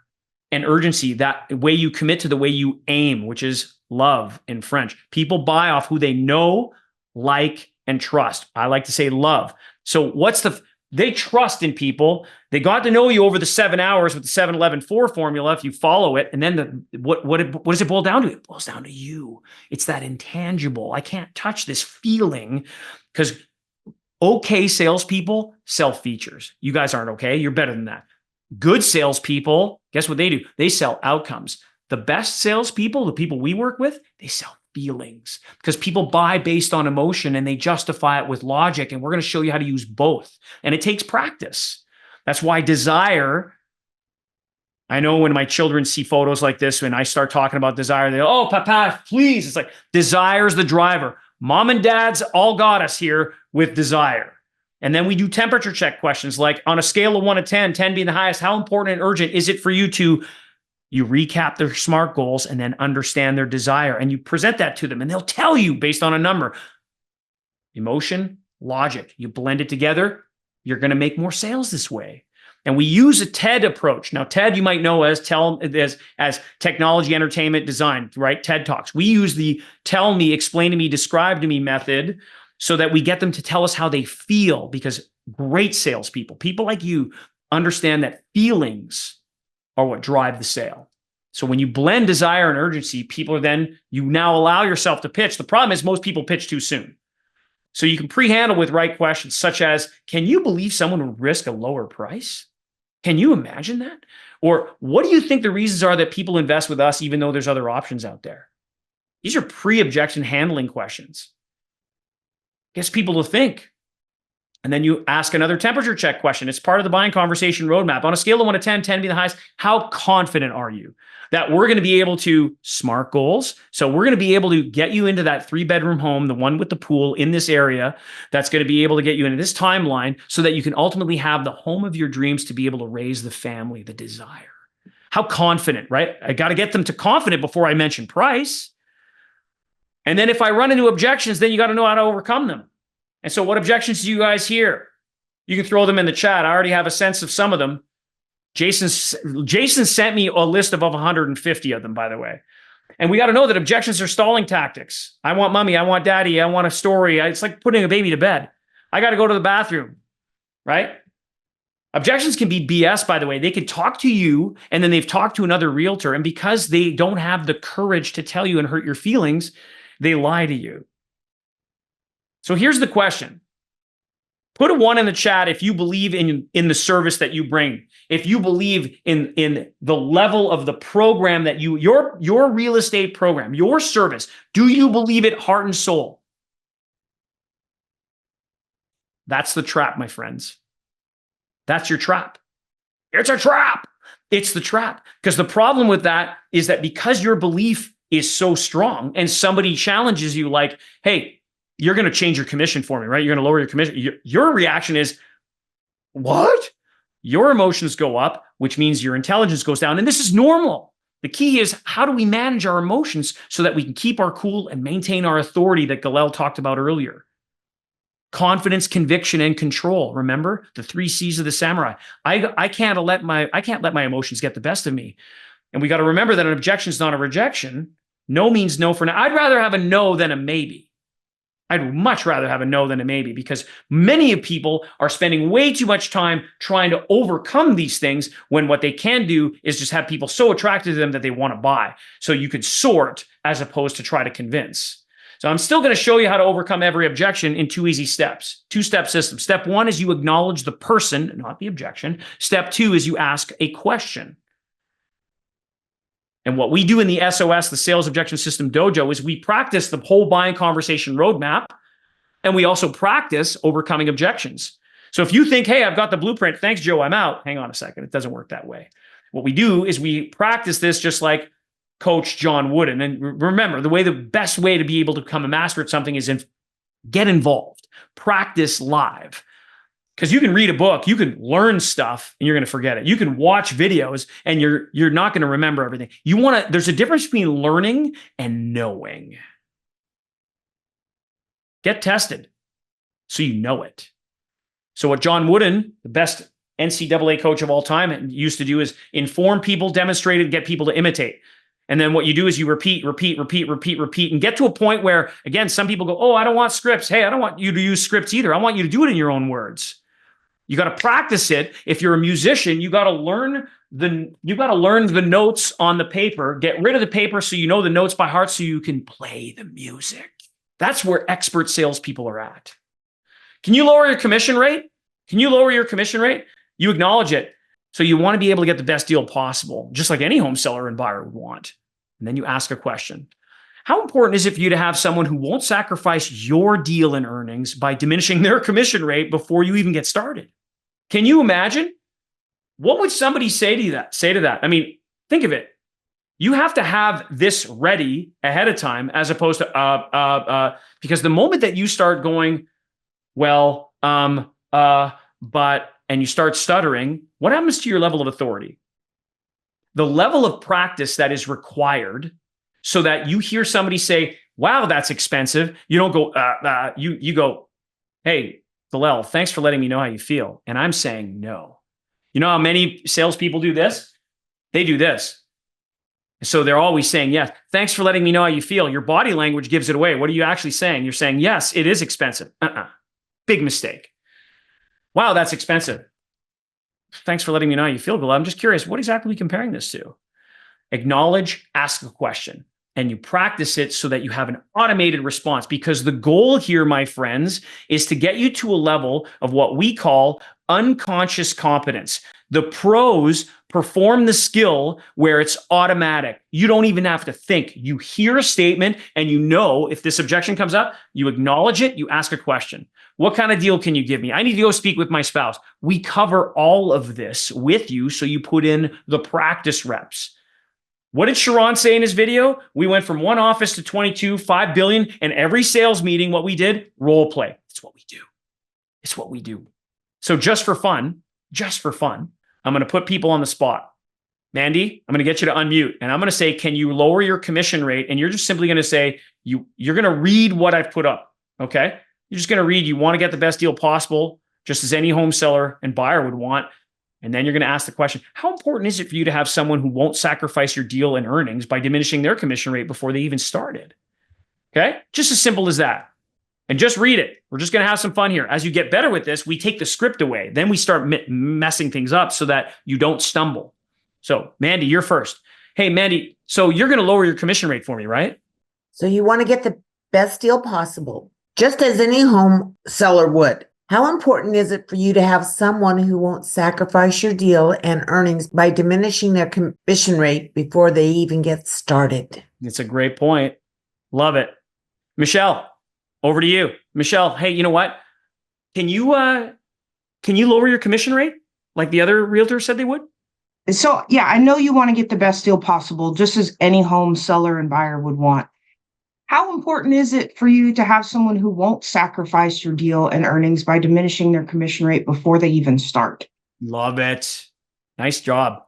and urgency, that way you commit to the way you aim, which is love in French. People buy off who they know, like, and trust. I like to say love. So they trust in people. They got to know you over the 7 hours with the 7-11-4 formula if you follow it. And then what does it boil down to? It boils down to you. It's that intangible. I can't touch this feeling, because okay salespeople sell features. You guys aren't okay. You're better than that. Good salespeople, guess what they do? They sell outcomes. The best salespeople, the people we work with, they sell feelings, because people buy based on emotion and they justify it with logic. And we're going to show you how to use both. And it takes practice. That's why desire, I know when my children see photos like this, when I start talking about desire, they go, oh, Papa, please. It's like, desire is the driver. Mom and dads all got us here with desire. And then we do temperature check questions like, on a scale of 1 to 10, 10 being the highest, how important and urgent is it for you to, you recap their SMART goals and then understand their desire, and you present that to them, and they'll tell you based on a number. Emotion, logic, you blend it together, you're going to make more sales this way. And we use a TED approach. Now, TED, you might know as technology, entertainment, design, right? TED Talks. We use the tell me, explain to me, describe to me method so that we get them to tell us how they feel, because great salespeople, people like you, understand that feelings are what drive the sale. So when you blend desire and urgency, you now allow yourself to pitch. The problem is most people pitch too soon. So you can pre-handle with right questions, such as, can you believe someone would risk a lower price? Can you imagine that? Or what do you think the reasons are that people invest with us even though there's other options out there? These are pre-objection handling questions. Gets people to think. And then you ask another temperature check question. It's part of the buying conversation roadmap. On a scale of 1 to 10, 10 being the highest, how confident are you that we're going to be able to SMART goals? So we're going to be able to get you into that 3-bedroom home, the one with the pool in this area, that's going to be able to get you into this timeline so that you can ultimately have the home of your dreams to be able to raise the family, the desire. How confident, right? I got to get them to confident before I mention price. And then if I run into objections, then you got to know how to overcome them. And so what objections do you guys hear? You can throw them in the chat. I already have a sense of some of them. Jason sent me a list of 150 of them, by the way. And we got to know that objections are stalling tactics. I want mommy. I want daddy. I want a story. It's like putting a baby to bed. I got to go to the bathroom, right? Objections can be BS, by the way. They could talk to you and then they've talked to another realtor. And because they don't have the courage to tell you and hurt your feelings, they lie to you. So here's the question. Put a 1 in the chat if you believe in the service that you bring. If you believe in the level of the program that your real estate program, your service, do you believe it heart and soul? That's the trap, my friends. That's your trap. It's a trap. It's the trap. Because the problem with that is that because your belief is so strong and somebody challenges you like, hey, you're going to change your commission for me, right? You're going to lower your commission. Your reaction is, what? Your emotions go up, which means your intelligence goes down. And this is normal. The key is, how do we manage our emotions so that we can keep our cool and maintain our authority that Galel talked about earlier? Confidence, conviction, and control. Remember the 3 C's of the samurai. I can't let my emotions get the best of me. And we got to remember that an objection is not a rejection. No means no for now. I'd rather have a no than a maybe. I'd much rather have a no than a maybe, because many of people are spending way too much time trying to overcome these things when what they can do is just have people so attracted to them that they want to buy. So you could sort as opposed to try to convince. So I'm still going to show you how to overcome every objection in 2 easy steps. 2-step system. Step 1 is you acknowledge the person, not the objection. Step 2 is you ask a question. And what we do in the SOS, the Sales Objection System Dojo, is we practice the whole buying conversation roadmap, and we also practice overcoming objections. So if you think, hey, I've got the blueprint, thanks, Joe, I'm out. Hang on a second. It doesn't work that way. What we do is we practice this just like Coach John Wooden. And remember, the best way to be able to become a master at something is get involved, practice live. Because you can read a book, you can learn stuff, and you're going to forget it. You can watch videos, and you're not going to remember everything. There's a difference between learning and knowing. Get tested so you know it. So what John Wooden, the best NCAA coach of all time, used to do is inform people, demonstrate it, get people to imitate. And then what you do is you repeat, and get to a point where, again, some people go, oh, I don't want scripts. Hey, I don't want you to use scripts either. I want you to do it in your own words. You got to practice it. If you're a musician, you got to learn the notes on the paper. Get rid of the paper so you know the notes by heart so you can play the music. That's where expert salespeople are at. Can you lower your commission rate? You acknowledge it. So you want to be able to get the best deal possible, just like any home seller and buyer would want. And then you ask a question. How important is it for you to have someone who won't sacrifice your deal in earnings by diminishing their commission rate before you even get started? Can you imagine? What would somebody say to that? I mean, think of it. You have to have this ready ahead of time, as opposed to because the moment that you start going, well, but, and you start stuttering, what happens to your level of authority? The level of practice that is required so that you hear somebody say, wow, that's expensive. You don't go, you go, hey, Galel, thanks for letting me know how you feel. And I'm saying no. You know how many salespeople do this? They do this. So they're always saying, yes, thanks for letting me know how you feel. Your body language gives it away. What are you actually saying? You're saying, yes, it is expensive. Big mistake. Wow, that's expensive. Thanks for letting me know how you feel, Bill. I'm just curious, what exactly are we comparing this to? Acknowledge, ask a question, and you practice it so that you have an automated response. Because the goal here, my friends, is to get you to a level of what we call unconscious competence. The pros perform the skill where it's automatic. You don't even have to think. You hear a statement and you know if this objection comes up, you acknowledge it, you ask a question. What kind of deal can you give me? I need to go speak with my spouse. We cover all of this with you, so you put in the practice reps. What did Sharon say in his video? We went from one office to 22, 5 billion, and every sales meeting, what we did, role play. It's what we do. It's what we do. So just for fun, I'm going to put people on the spot. Mandy, I'm going to get you to unmute, and I'm going to say, can you lower your commission rate? And you're just simply going to say, you're going to read what I've put up, okay? You're just going to read, you want to get the best deal possible, just as any home seller and buyer would want. And then you're going to ask the question, how important is it for you to have someone who won't sacrifice your deal and earnings by diminishing their commission rate before they even started? Okay? Just as simple as that. And just read it. We're just going to have some fun here. As you get better with this, we take the script away. Then we start messing things up so that you don't stumble. So, Mandy, you're first. Hey, Mandy, so you're going to lower your commission rate for me, right? So you want to get the best deal possible, just as any home seller would. How important is it for you to have someone who won't sacrifice your deal and earnings by diminishing their commission rate before they even get started? It's a great point. Love it. Michelle, over to you. Michelle, hey, you know what? Can you lower your commission rate like the other realtors said they would? So, yeah, I know you want to get the best deal possible, just as any home seller and buyer would want. How important is it for you to have someone who won't sacrifice your deal and earnings by diminishing their commission rate before they even start? Love it. Nice job.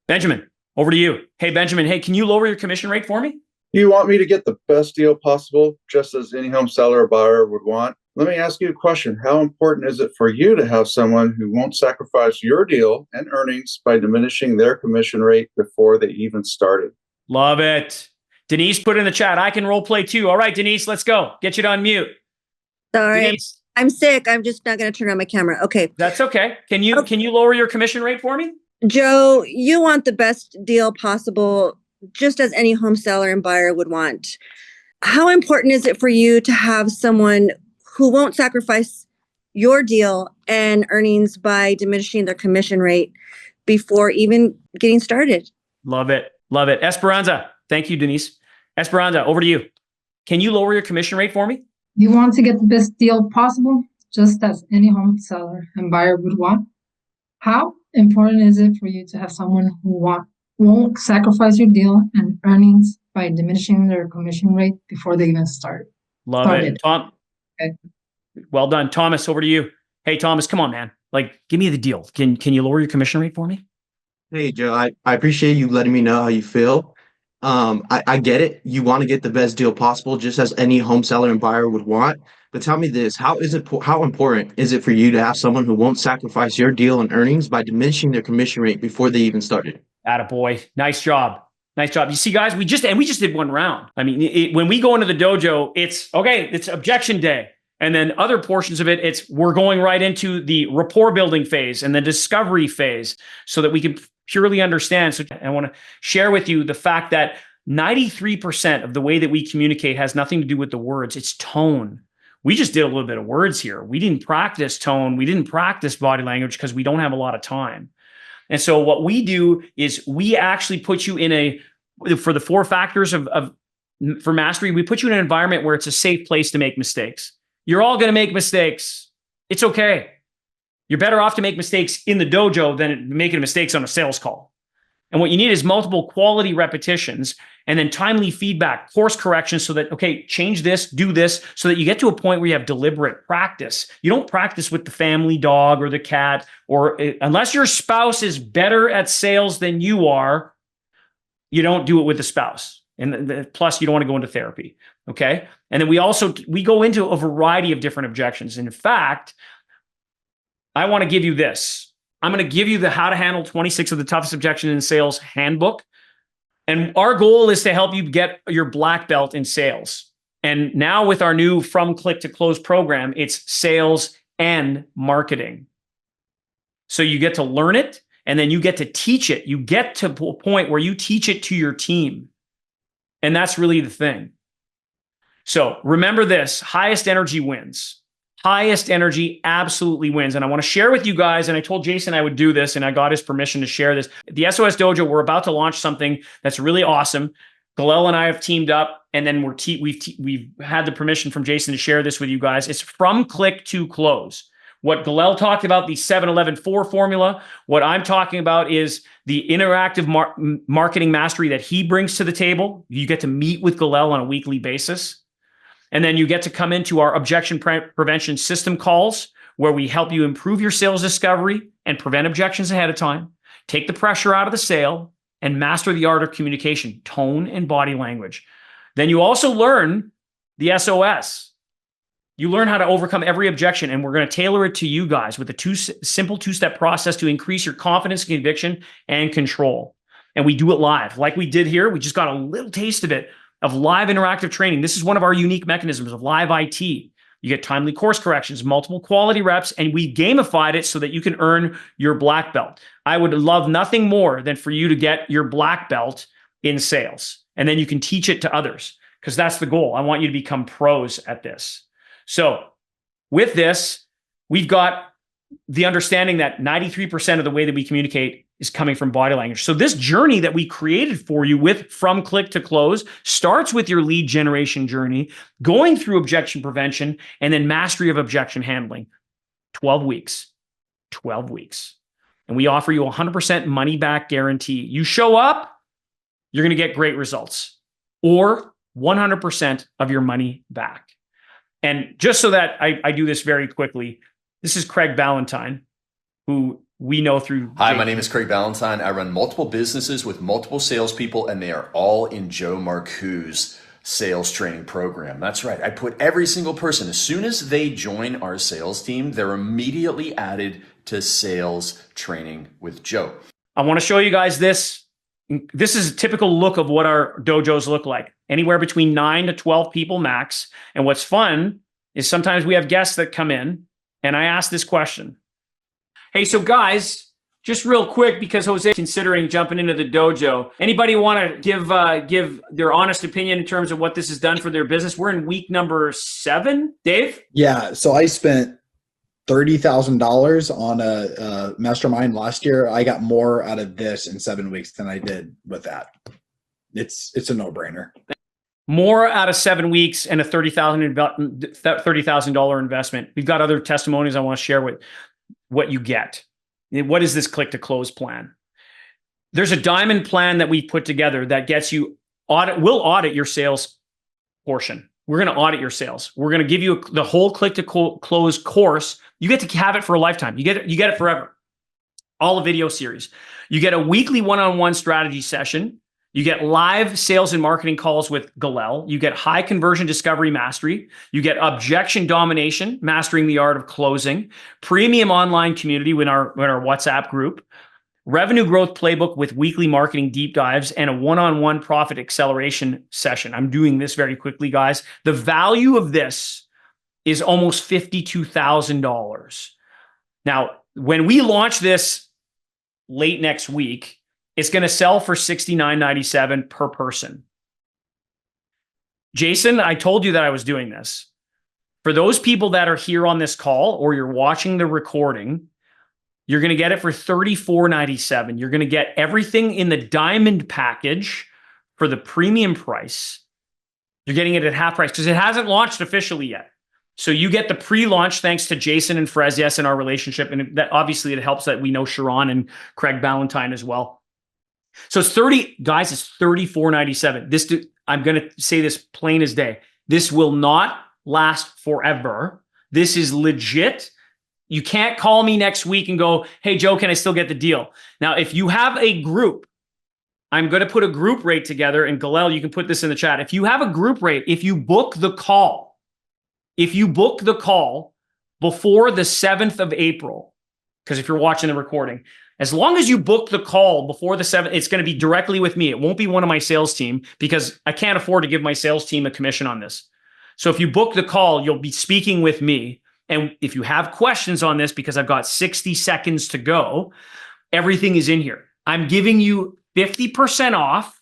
Benjamin, over to you. Hey, Benjamin, hey, can you lower your commission rate for me? You want me to get the best deal possible, just as any home seller or buyer would want? Let me ask you a question. How important is it for you to have someone who won't sacrifice your deal and earnings by diminishing their commission rate before they even started? Love it. Denise put in the chat, I can role play too. All right, Denise, let's go. Get you to unmute. Sorry, Denise, I'm sick. I'm just not going to turn on my camera. Okay. that's okay. Can you lower your commission rate for me? Joe, you want the best deal possible, just as any home seller and buyer would want. How important is it for you to have someone who won't sacrifice your deal and earnings by diminishing their commission rate before even getting started? Love it. Love it. Esperanza. Thank you, Denise. Esperanza, over to you. Can you lower your commission rate for me? You want to get the best deal possible, just as any home seller and buyer would want. How important is it for you to have someone who won't sacrifice your deal and earnings by diminishing their commission rate before they even start? Love it. Tom. Okay. Well done. Thomas, over to you. Hey, Thomas, come on, man. Like, give me the deal. Can you lower your commission rate for me? Hey, Joe, I appreciate you letting me know how you feel. I get it. You want to get the best deal possible, just as any home seller and buyer would want. But tell me this, how important is it for you to have someone who won't sacrifice your deal and earnings by diminishing their commission rate before they even started? Attaboy. Nice job. Nice job. You see, guys, we just did one round. I mean, when we go into the dojo, it's objection day. And then other portions of it, we're going right into the rapport building phase and the discovery phase so that we can purely understand. So I want to share with you the fact that 93% of the way that we communicate has nothing to do with the words. It's tone. We just did a little bit of words here. We didn't practice tone. We didn't practice body language because we don't have a lot of time. And so what we do is we actually put you in for the 4 factors for mastery, we put you in an environment where it's a safe place to make mistakes. You're all going to make mistakes. It's okay. You're better off to make mistakes in the dojo than making mistakes on a sales call. And what you need is multiple quality repetitions and then timely feedback, course corrections so that, okay, change this, do this, so that you get to a point where you have deliberate practice. You don't practice with the family dog or the cat, or unless your spouse is better at sales than you are, you don't do it with the spouse. And plus, you don't want to go into therapy. Okay. And then we go into a variety of different objections. In fact, I want to give you this. I'm going to give you the How to Handle 26 of the Toughest Objections in Sales handbook. And our goal is to help you get your black belt in sales. And now with our new From Click to Close program, it's sales and marketing. So you get to learn it, and then you get to teach it. You get to a point where you teach it to your team. And that's really the thing. So remember this, highest energy wins. Highest energy absolutely wins. And I want to share with you guys, and I told Jason I would do this, and I got his permission to share this. The SOS Dojo, we're about to launch something that's really awesome. Galel and I have teamed up, and then we've had the permission from Jason to share this with you guys. It's From Click to Close. What Galel talked about, the 7-11-4 formula, what I'm talking about is the interactive marketing mastery that he brings to the table. You get to meet with Galel on a weekly basis. And then you get to come into our objection prevention system calls, where we help you improve your sales discovery and prevent objections ahead of time, take the pressure out of the sale, and master the art of communication, tone and body language. Then you also learn the SOS. You learn how to overcome every objection, and we're going to tailor it to you guys with a simple two-step process to increase your confidence, conviction, and control. And we do it live. Like we did here, we just got a little taste of it, of live interactive training. This is one of our unique mechanisms of live IT. You get timely course corrections, multiple quality reps, and we gamified it so that you can earn your black belt. I would love nothing more than for you to get your black belt in sales. And then you can teach it to others, because that's the goal. I want you to become pros at this. So with this, we've got the understanding that 93% of the way that we communicate is coming from body language. So this journey that we created for you with From Click to Close starts with your lead generation journey, going through objection prevention, and then mastery of objection handling. 12 weeks. 12 weeks. And we offer you 100% money back guarantee. You show up, you're going to get great results, or 100% of your money back. And just so that I do this very quickly, this is Craig Ballantyne, who we know through. Hi, my name is Craig Ballantyne. I run multiple businesses with multiple salespeople, and they are all in Joe Marcoux's sales training program. That's right. I put every single person, as soon as they join our sales team, they're immediately added to sales training with Joe. I want to show you guys this. This is a typical look of what our dojos look like. Anywhere between 9 to 12 people max. And what's fun is sometimes we have guests that come in, and I ask this question. Hey, so guys, just real quick, because Jose considering jumping into the dojo, anybody want to give their honest opinion in terms of what this has done for their business? We're in week number 7. Dave? Yeah, so I spent $30,000 on a mastermind last year. I got more out of this in 7 weeks than I did with that. It's a no-brainer. More out of 7 weeks and a $30,000 investment. We've got other testimonies I want to share with what you get. What is this click to close plan? There's a diamond plan that we've put together that gets you we'll audit your sales portion. We're going to audit your sales. We're going to give you the whole click to close course. You get to have it for a lifetime. You get it forever. All a video series. You get a weekly one-on-one strategy session. You get live sales and marketing calls with Galel. You get high conversion discovery mastery. You get objection domination, mastering the art of closing. Premium online community with our WhatsApp group. Revenue growth playbook with weekly marketing deep dives and a one-on-one profit acceleration session. I'm doing this very quickly, guys. The value of this is almost $52,000. Now, when we launch this late next week, it's going to sell for $69.97 per person. Jason, I told you that I was doing this. For those people that are here on this call or you're watching the recording, you're going to get it for $34.97. You're going to get everything in the diamond package for the premium price. You're getting it at half price because it hasn't launched officially yet. So you get the pre-launch thanks to Jason and Frezias and our relationship. And that obviously it helps that we know Sharon and Craig Ballantyne as well. So it's $34.97. I'm going to say this plain as day. This will not last forever. This is legit. You can't call me next week and go, hey, Joe, can I still get the deal? Now, if you have a group, I'm going to put a group rate together. And Galel, you can put this in the chat. If you have a group rate, if you book the call before the 7th of April, because if you're watching the recording, as long as you book the call before the 7th, it's going to be directly with me. It won't be one of my sales team because I can't afford to give my sales team a commission on this. So if you book the call, you'll be speaking with me. And if you have questions on this, because I've got 60 seconds to go, everything is in here. I'm giving you 50% off.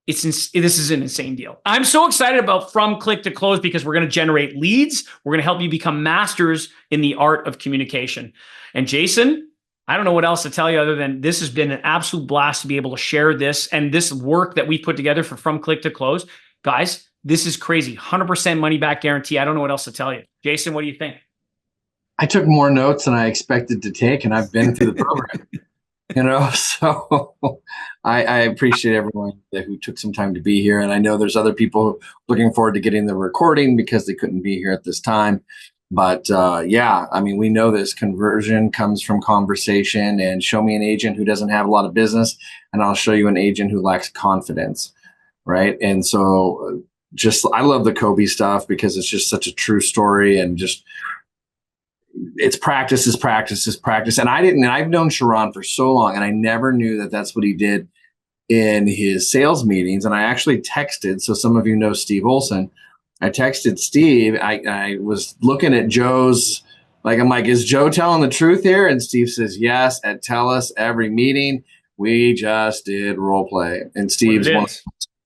This is an insane deal. I'm so excited about From Click to Close because we're going to generate leads. We're going to help you become masters in the art of communication. And Jason, I don't know what else to tell you other than this has been an absolute blast to be able to share this and this work that we put together for From Click to Close. Guys, this is crazy. 100% money back guarantee. I don't know what else to tell you. Jason, what do you think? I took more notes than I expected to take, and I've been through the program. So I appreciate everyone who took some time to be here. And I know there's other people looking forward to getting the recording because they couldn't be here at this time. But yeah, I mean, we know this conversion comes from conversation, and show me an agent who doesn't have a lot of business, and I'll show you an agent who lacks confidence. Right. And so I love the Kobe stuff because it's just such a true story, and just it's practice is practice is practice. And I've known Sharon for so long, and I never knew that that's what he did in his sales meetings. And I actually texted, so some of you know Steve Olson. I texted Steve. I was looking at Joe's, I'm like, is Joe telling the truth here? And Steve says, yes, at TELUS every meeting. We just did role play. And Steve's one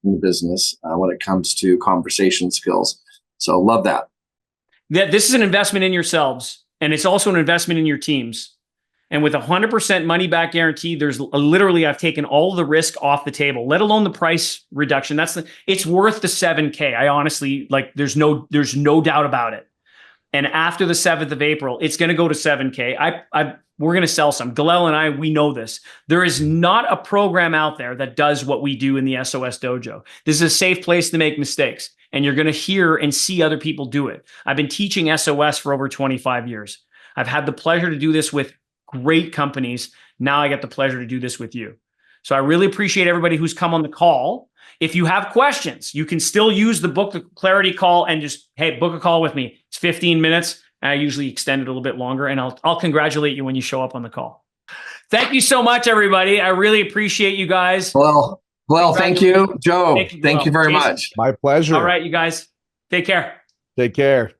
in the business when it comes to conversation skills. So love that. This is an investment in yourselves. And it's also an investment in your teams. And with 100% money back guarantee, literally, I've taken all the risk off the table, let alone the price reduction. It's worth the $7K. I honestly, there's no doubt about it. And after the 7th of April, it's going to go to $7K. We're going to sell some. Galel and I, we know this. There is not a program out there that does what we do in the SOS Dojo. This is a safe place to make mistakes. And you're going to hear and see other people do it. I've been teaching SOS for over 25 years. I've had the pleasure to do this with great companies. Now I get the pleasure to do this with you. So I really appreciate everybody who's come on the call. If you have questions, you can still use the Book the Clarity call and just, hey, book a call with me. It's 15 minutes. I usually extend it a little bit longer, and I'll congratulate you when you show up on the call. Thank you so much, everybody. I really appreciate you guys. Well, thank you, Joe. Thank you very Jason. much. My pleasure. All right, you guys. Take care. Take care.